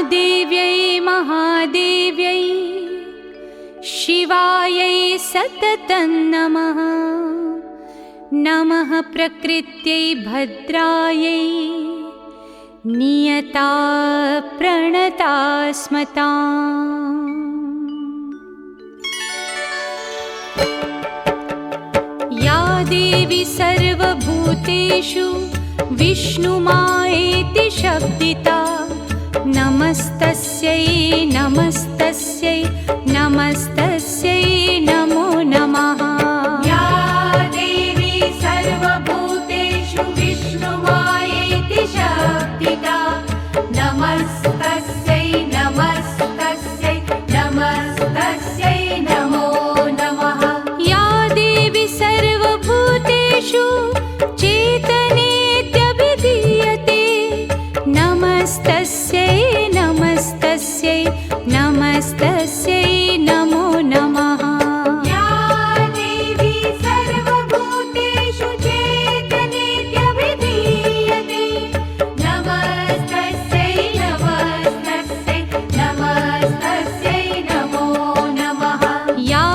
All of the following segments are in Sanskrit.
देव्यै महादेव्यै शिवायै सततं नमः। नमः प्रकृत्यै भद्रायै नियता प्रणता स्मताम्। या देवी सर्वभूतेषु विष्णुमायेति शब्दिता नमस्तस्यै नमस्तस्यै नमस्तस्यै नमो नमः। या देवी सर्वभूतेषु विष्णुमायेति शब्दिता नमस्तस्यै नमस्तस्यै नमस्तस्यै नमो नमः। या देवी सर्वभूतेषु चेतनेत्यभिधीयते नमस्तस्यै नमस्तस्यै नमस्तस्यै नमो नमः। या देवी सर्वभूतेषु चेतनेत्यभिधीयते नमस्तस्यै नमस्तस्यै नमस्तस्यै नमो नमः। या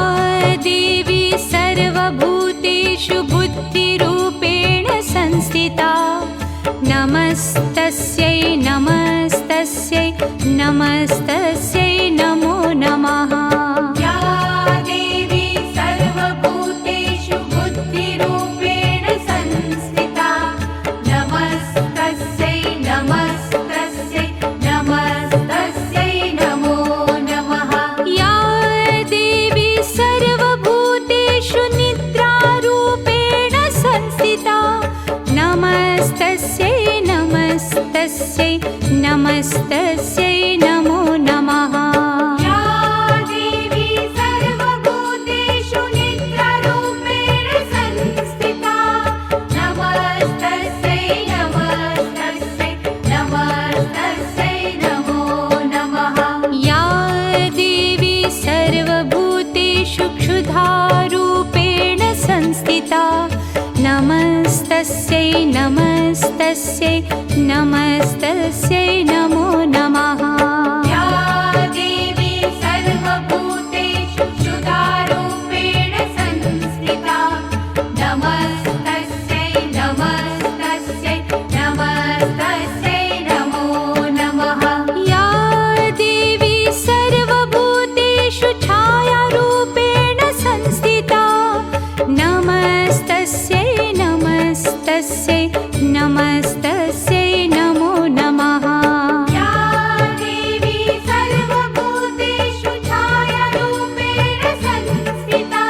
देवी सर्वभूतेषु बुद्धिरूपेण संस्थिता नमस्तस्यै नमस्तस्यै नमस्तस्यै नमो नमः। या देवी सर्वभूतेषु बुद्धिरूपेण संस्थिता नमस्तस्यै नमस्तस्यै नमस्तस्यै नमो नमः। या देवी सर्वभूतेषु निद्रारूपेण संस्थिता नमस्तस्यै नमस्तस्यै नमस्तस्यै नमो नमः। या देवी सर्वभूतेषु निद्रारूपेण संस्थिता नमस्तस्यै नमस्तस्यै नमस्तस्यै नमो नमः। या देवी सर्वभूतेषु क्षुधारूपेण संस्थिता नमस्तस्यै नमस्तस्यै नमस्तस्यै नमो नमः। या देवी सर्वभूतेषु क्षुधारूपेण संस्थिता नमस्तस्यै नमस्तस्यै नमस्तस्यै नमो नमः। या देवी सर्वभूतेषु छायारूपेण संस्थिता नमस्तस्यै नमस्तस्यै नमस्तस्यै नमो नमः। या देवी सर्वभूतेषु छायारूपेण संस्थिता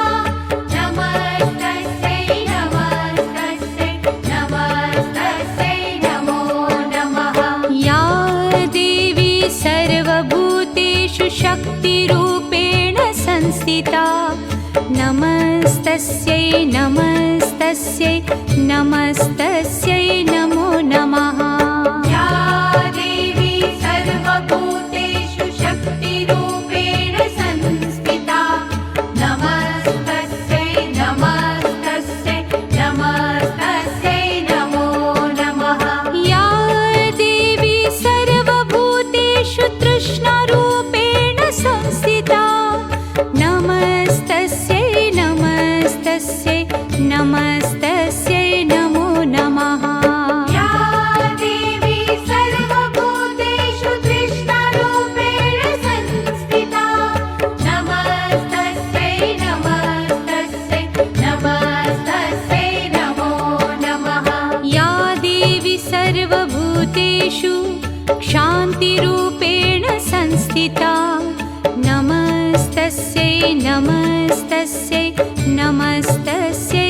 नमस्तस्यै नमस्तस्यै नमस्तस्यै नमो नमः। या देवी सर्वभूतेषु शक्तिरूपेण संस्थिता नमस्तस्यै नमस्तस्यै नमस्तस्यै नमो नमः। या देवी सर्वभूतेषु शक्तिरूपेण संस्थिता नमस्तस्यै नमस्तस्यै नमस्तस्यै नमो नमः। या देवी सर्वभूतेषु तृष्णारूपेण संस्थिता नमस्तस्यै नमस्तस्यै नमस्तस्यै नमो नमः। या देवी सर्वभूतेषु तृष्णारूपेण संस्थिता नमस्तस्यै नमस्तस्यै नमस्तस्यै नमो नमः। या देवी सर्वभूतेषु क्षान्तिरूपेण संस्थिता नमस्तस्यै नमस्तस्यै नमस्तस्यै